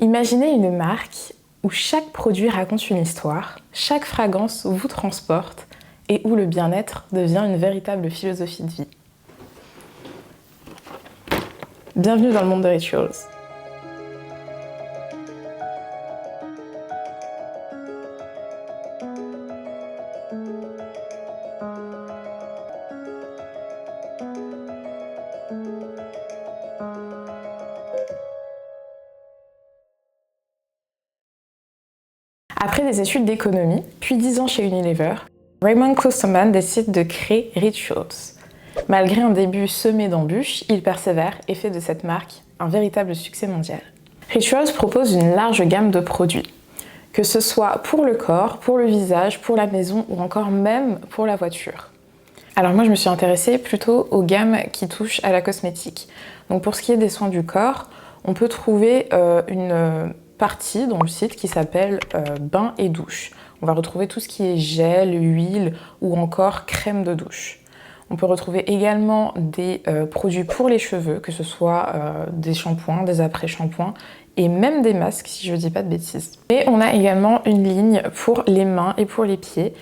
Imaginez une marque où chaque produit raconte une histoire, chaque fragrance vous transporte et où le bien-être devient une véritable philosophie de vie. Bienvenue dans le monde de Rituals. Après des études d'économie, puis 10 ans chez Unilever, Raymond Klosterman décide de créer Rituals. Malgré un début semé d'embûches, il persévère et fait de cette marque un véritable succès mondial. Rituals propose une large gamme de produits, que ce soit pour le corps, pour le visage, pour la maison ou encore même pour la voiture. Alors moi je me suis intéressée plutôt aux gammes qui touchent à la cosmétique. Donc pour ce qui est des soins du corps, on peut trouver une partie dans le site qui s'appelle bain et douche. On va retrouver tout ce qui est gel, huile ou encore crème de douche. On peut retrouver également des produits pour les cheveux, que ce soit des shampoings, des après-shampoings et même des masques si je ne dis pas de bêtises. Et on a également une ligne pour les mains et pour les pieds.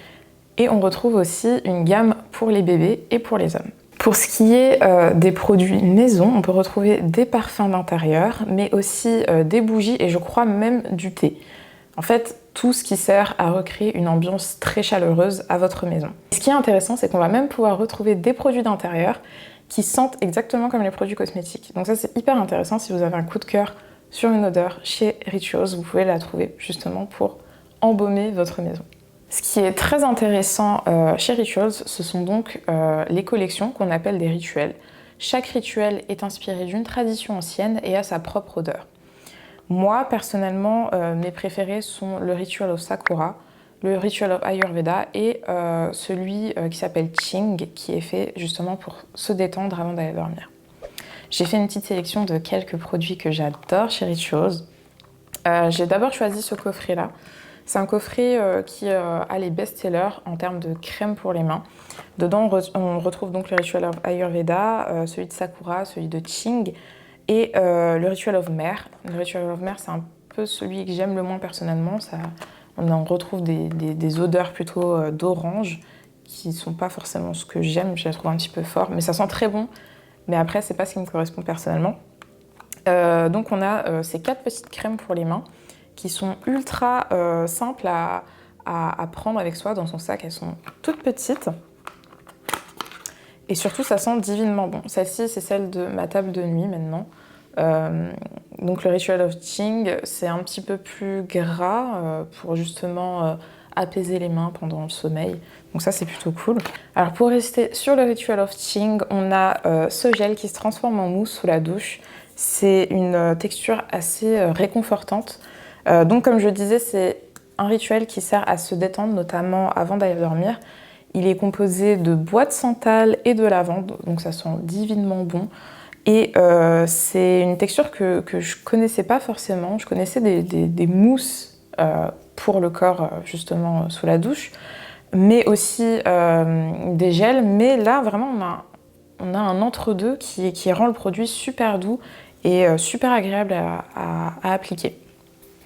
Et on retrouve aussi une gamme pour les bébés et pour les hommes. Pour ce qui est des produits maison, on peut retrouver des parfums d'intérieur, mais aussi des bougies et je crois même du thé. En fait, tout ce qui sert à recréer une ambiance très chaleureuse à votre maison. Ce qui est intéressant, c'est qu'on va même pouvoir retrouver des produits d'intérieur qui sentent exactement comme les produits cosmétiques. Donc ça, c'est hyper intéressant. Si vous avez un coup de cœur sur une odeur chez Rituals, vous pouvez la trouver justement pour embaumer votre maison. Ce qui est très intéressant chez Rituals, ce sont donc les collections qu'on appelle des rituels. Chaque rituel est inspiré d'une tradition ancienne et a sa propre odeur. Moi, personnellement, mes préférés sont le Ritual of Sakura, le Ritual of Ayurveda et celui qui s'appelle Ching, qui est fait justement pour se détendre avant d'aller dormir. J'ai fait une petite sélection de quelques produits que j'adore chez Rituals. J'ai d'abord choisi ce coffret-là. C'est un coffret qui a les best-sellers en termes de crème pour les mains. Dedans, on retrouve donc le Ritual of Ayurveda, celui de Sakura, celui de Ching et le Ritual of Mer. Le Ritual of Mer, c'est un peu celui que j'aime le moins personnellement. On en retrouve des odeurs plutôt d'orange qui ne sont pas forcément ce que j'aime. Je les trouve un petit peu fort, mais ça sent très bon. Mais après, c'est pas ce qui me correspond personnellement. Donc on a ces 4 petites crèmes pour les mains qui sont ultra simples à prendre avec soi dans son sac. Elles sont toutes petites. Et surtout, ça sent divinement bon. Celle-ci, c'est celle de ma table de nuit maintenant. Donc le Ritual of Ching, c'est un petit peu plus gras pour justement apaiser les mains pendant le sommeil. Donc ça, c'est plutôt cool. Alors pour rester sur le Ritual of Ching, on a ce gel qui se transforme en mousse sous la douche. C'est une texture assez réconfortante. Donc comme je disais, c'est un rituel qui sert à se détendre, notamment avant d'aller dormir. Il est composé de bois de santal et de lavande, donc ça sent divinement bon. Et c'est une texture que je connaissais pas forcément. Je connaissais des mousses pour le corps, justement, sous la douche, mais aussi des gels. Mais là, vraiment, on a un entre-deux qui rend le produit super doux et super agréable à appliquer.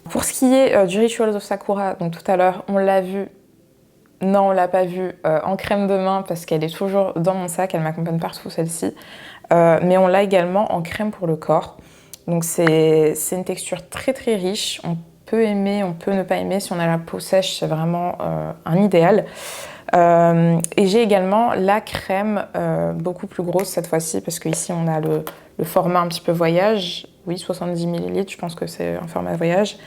Pour ce qui est du Ritual of Sakura, donc tout à l'heure, on l'a vu, non on l'a pas vu, en crème de main parce qu'elle est toujours dans mon sac, elle m'accompagne partout celle-ci, mais on l'a également en crème pour le corps. Donc c'est une texture très très riche, on peut aimer, on peut ne pas aimer, si on a la peau sèche c'est vraiment un idéal. Et j'ai également la crème beaucoup plus grosse cette fois-ci parce qu'ici on a le format un petit peu voyage, oui 70 ml, je pense que c'est un format voyage.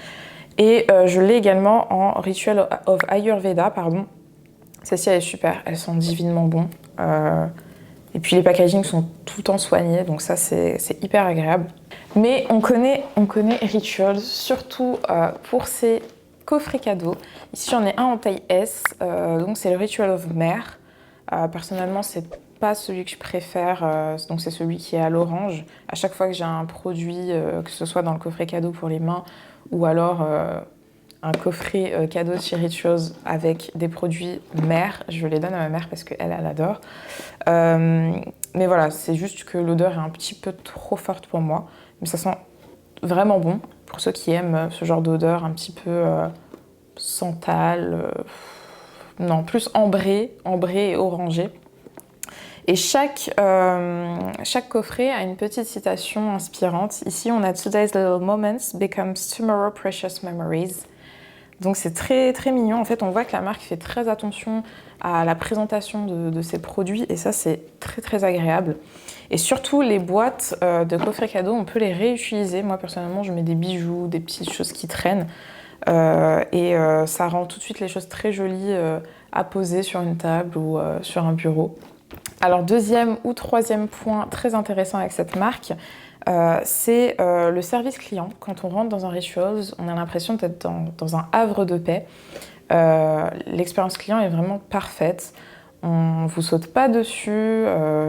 Et je l'ai également en Ritual of Ayurveda, pardon. Celle-ci elle est super, elle sent divinement bon. Et puis les packagings sont tout le temps soignés, donc ça c'est hyper agréable. Mais on connaît Rituals surtout pour ses coffrets cadeaux. Ici j'en ai un en taille S, donc c'est le Ritual of Mer. Personnellement c'est pas celui que je préfère, donc c'est celui qui est à l'orange. À chaque fois que j'ai un produit, que ce soit dans le coffret cadeau pour les mains ou alors un coffret cadeau de chez Rituals avec des produits mère, je les donne à ma mère parce qu'elle adore. Mais voilà, c'est juste que l'odeur est un petit peu trop forte pour moi, mais ça sent vraiment bon. pour ceux qui aiment ce genre d'odeur un petit peu santal, non, plus ambré et orangé. Et chaque coffret a une petite citation inspirante. Ici, on a Today's little moments becomes tomorrow precious memories. Donc c'est très très mignon. En fait, on voit que la marque fait très attention à la présentation de ses produits et ça, c'est très très agréable. Et surtout, les boîtes de coffrets cadeaux, on peut les réutiliser. Moi, personnellement, je mets des bijoux, des petites choses qui traînent. Ça rend tout de suite les choses très jolies à poser sur une table ou sur un bureau. Alors, deuxième ou troisième point très intéressant avec cette marque, c'est le service client. Quand on rentre dans un Rituals, on a l'impression d'être dans un havre de paix. L'expérience client est vraiment parfaite. On ne vous saute pas dessus,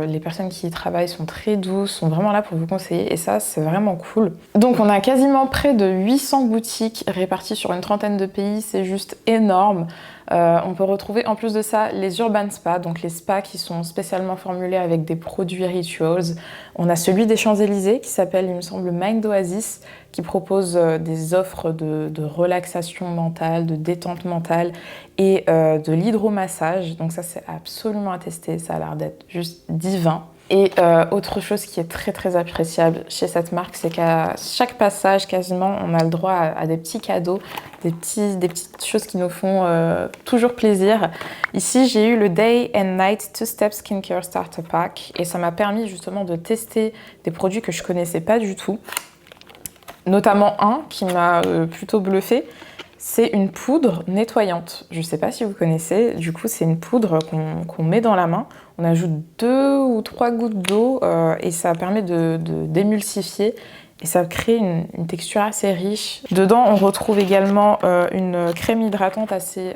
les personnes qui y travaillent sont très douces, sont vraiment là pour vous conseiller et ça, c'est vraiment cool. Donc on a quasiment près de 800 boutiques réparties sur une trentaine de pays, c'est juste énorme. On peut retrouver en plus de ça les urban spas, donc les spas qui sont spécialement formulés avec des produits Rituals. On a celui des Champs-Élysées qui s'appelle, il me semble, Mind Oasis, qui propose des offres de relaxation mentale, de détente mentale et de l'hydromassage. Donc ça, c'est absolument à tester, ça a l'air d'être juste divin. Et autre chose qui est très très appréciable chez cette marque, c'est qu'à chaque passage, quasiment, on a le droit à des petits cadeaux, des petites choses qui nous font toujours plaisir. Ici, j'ai eu le Day and Night 2-Step Skincare Starter Pack et ça m'a permis justement de tester des produits que je connaissais pas du tout. Notamment un qui m'a plutôt bluffé, c'est une poudre nettoyante. Je ne sais pas si vous connaissez, du coup c'est une poudre qu'on met dans la main. On ajoute 2 ou 3 gouttes d'eau et ça permet d'émulsifier et ça crée une texture assez riche. Dedans on retrouve également une crème hydratante assez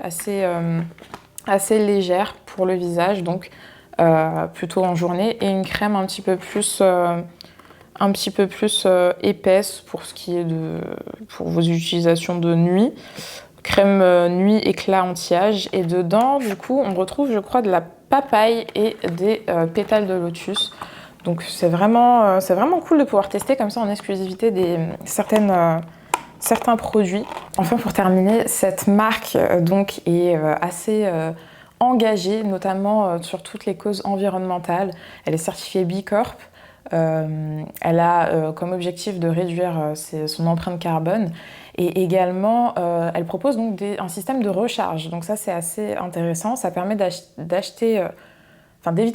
légère pour le visage, donc plutôt en journée, et une crème un petit peu plus épaisse pour ce qui est pour vos utilisations de nuit. Crème nuit éclat anti-âge. Et dedans, du coup, on retrouve, je crois, de la papaye et des pétales de lotus. Donc c'est vraiment cool de pouvoir tester comme ça en exclusivité certains produits. Enfin, pour terminer, cette marque donc est assez engagée, notamment sur toutes les causes environnementales. Elle est certifiée B Corp. Elle a comme objectif de réduire son empreinte carbone et également elle propose donc un système de recharge. Donc ça c'est assez intéressant, ça permet d'éviter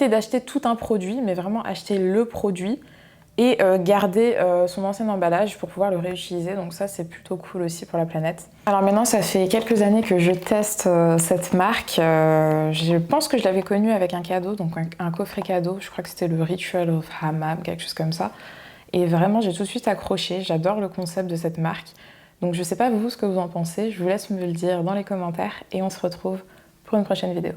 d'acheter tout un produit, mais vraiment acheter le produit et garder son ancien emballage pour pouvoir le réutiliser. Donc ça c'est plutôt cool aussi pour la planète. Alors maintenant ça fait quelques années que je teste cette marque. Je pense que je l'avais connue avec un cadeau, donc un coffret cadeau. Je crois que c'était le Ritual of Hammam, quelque chose comme ça. Et vraiment j'ai tout de suite accroché. J'adore le concept de cette marque. Donc je sais pas vous ce que vous en pensez. Je vous laisse me le dire dans les commentaires et on se retrouve pour une prochaine vidéo.